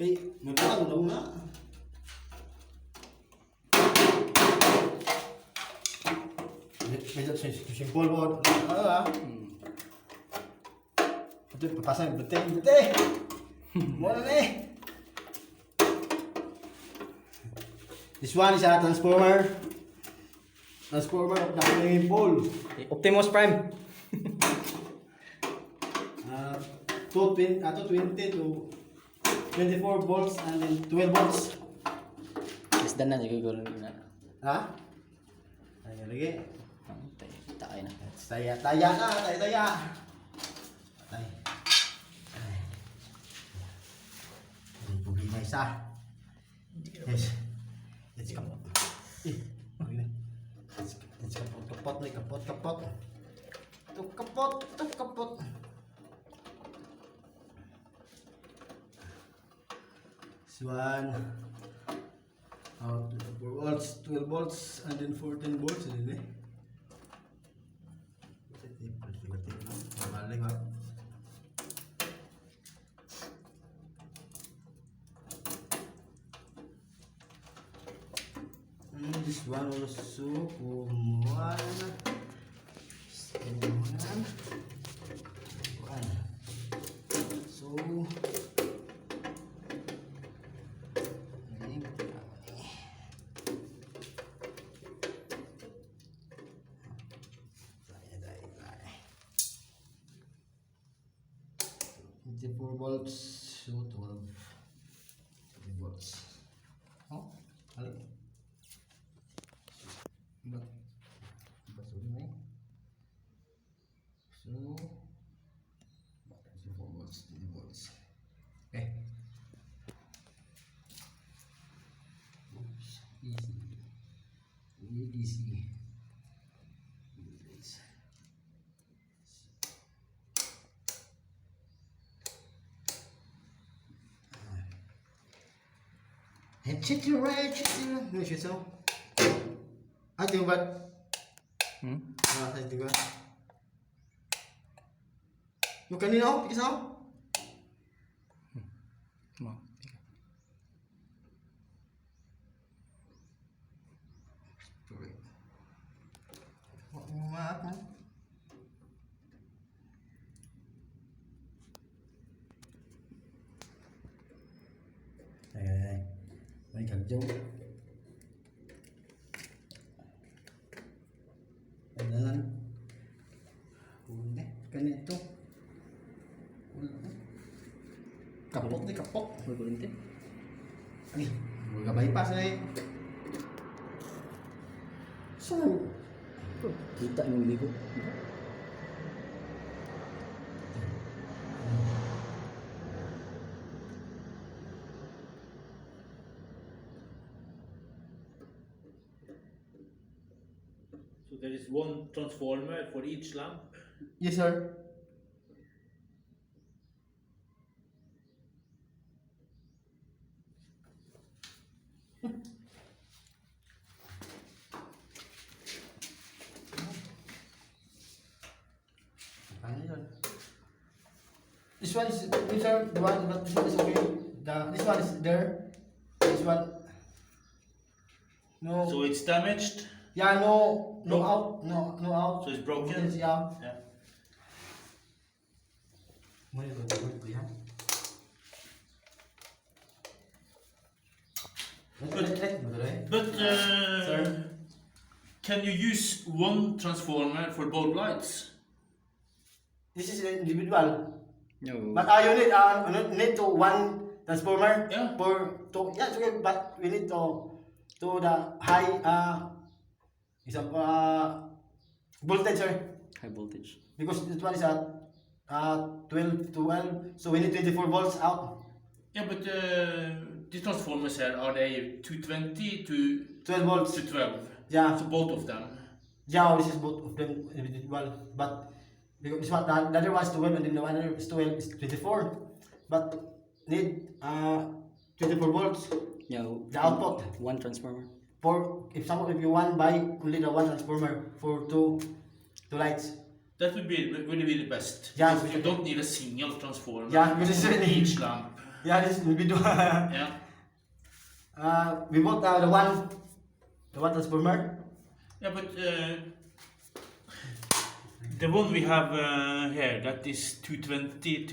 Eh, may batang daw nga. Medyo simple po. Ito, papasang beteng. Muna na eh. This one is a transformer. Transformer of the swimming pool. Optimus Prime. 20 to 24 volts and then 12 volts. Isda na, siguro na. Ha? Ayan lagi. Tayo na. Taya na, taya. Patay. Ay. May problema isa. Yes. Let's kapot. Let's kapot. Ito kapot. This one. 4 volts, 12 volts, and then 14 volts. Ini. Balik Pak. This one also kumuan. So ini 4 volts, so 12 volts. Oh, balik. So 4 volts, 3 volts. Okay. Oops, easy. Check your right, Ano siya so? Ito ba? Ito ba? Yung kanina, pikis ako? Maaf man. Ay. May kagyaw. Ayan. Ganito. Kapok. Berhenti. Ay, huwag ka bypass eh. So, Kita yung ligo. So there is one transformer for each lamp. yes sir. This one is these are the one, but this one is okay. This one is there. This one no. So it's damaged. Yeah, no Broke. out, no out. So it's broken. Yes, yeah. Yeah. Mới được được gì không? But Sir? can you use one transformer for both lights? This is individual. No. But you need to one transformer Yeah. for to it's okay, but we need to the high voltage, sir, High voltage. because this one is at 12, so we need 24 volts out. Yeah, but the transformers here, are they 220 to 12 volts. 12? Yeah, So both of them. yeah, this is both of them individual, but because this one, the other one is 12 and then the one is 12 is 24, but need 24 volts. Yeah. The output. One transformer. For if you want buy only the one transformer for two lights. That would be really the best. Yeah, Because you don't need a single transformer Yeah, because it's for really each lamp. Yeah, this video. Yeah. We bought the one transformer. Yeah, but the one we have here, that is 220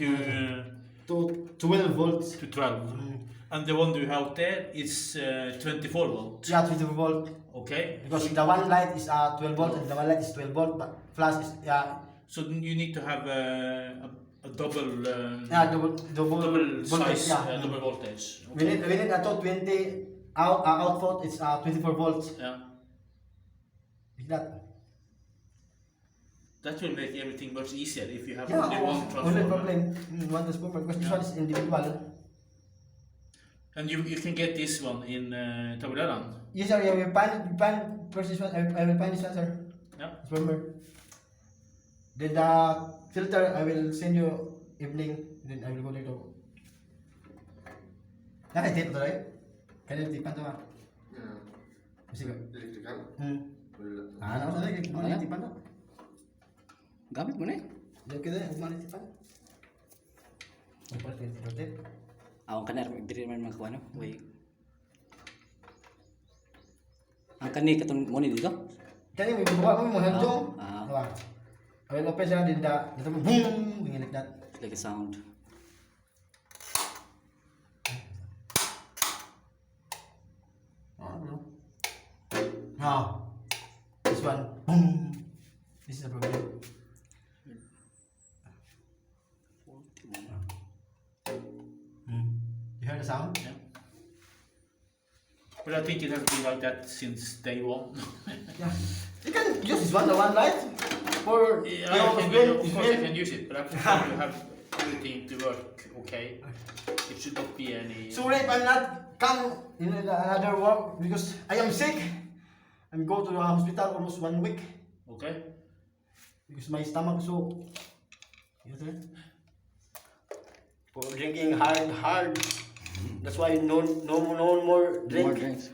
To 12 volts. to 12. And the one we have there is 24 volt. Yeah, 24 volt. Okay. Because the one light is 12 volt and the one light is 12 volt, but flash is So you need to have a double double voltage. size, Yeah. double voltage. We need a 220 output. It's 24 volts. Yeah. Like that. That will make everything much easier if you have Yeah, only one only transformer. problem. One transformer because this one is individual. And you can get this one in Tabuleran. Yes, sir. Yeah, we find first this one. I will find this one, sir. Yeah. Transformer. Then the filter I will send you evening. Then I will go later. Nakatip ito, right? Kaya tipan to, Yeah. Sige. Electrical? Wala. Ano sa lagi? Mga tipan to. Gamit mo na eh. Diyan kita, mga tipan. Apa rotate? Awang ka na, diri man makakuha no? Way. Ang kani katong mo ni dito? Kaya may bubuka mo mga handong. Ah. Diba? I will open siya din da. Dito mo boom! Yung like that. Like a sound. Bro. Now, this one, boom. This is the problem. You hear the sound? Yeah. But I think it has been like that since day one. Yeah. You can use this one, the one light, for Yeah, your I can, screen. of course I can use it, but I prefer to have everything to work okay. It should not be any... Sorry if I'm not come in another work because I am sick. I'm go to the hospital almost 1 week Okay? because my stomach so. You see? For drinking hard. That's why no more drink. More drinks.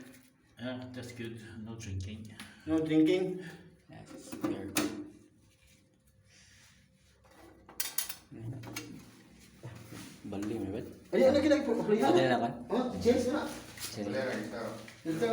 Yeah, that's good. No drinking. No drinking. Yes, very good. Bali mo ba? Ay, ano kinag-play? Ano na kan? Oh, change na. Sige. Wala na ito. Ito,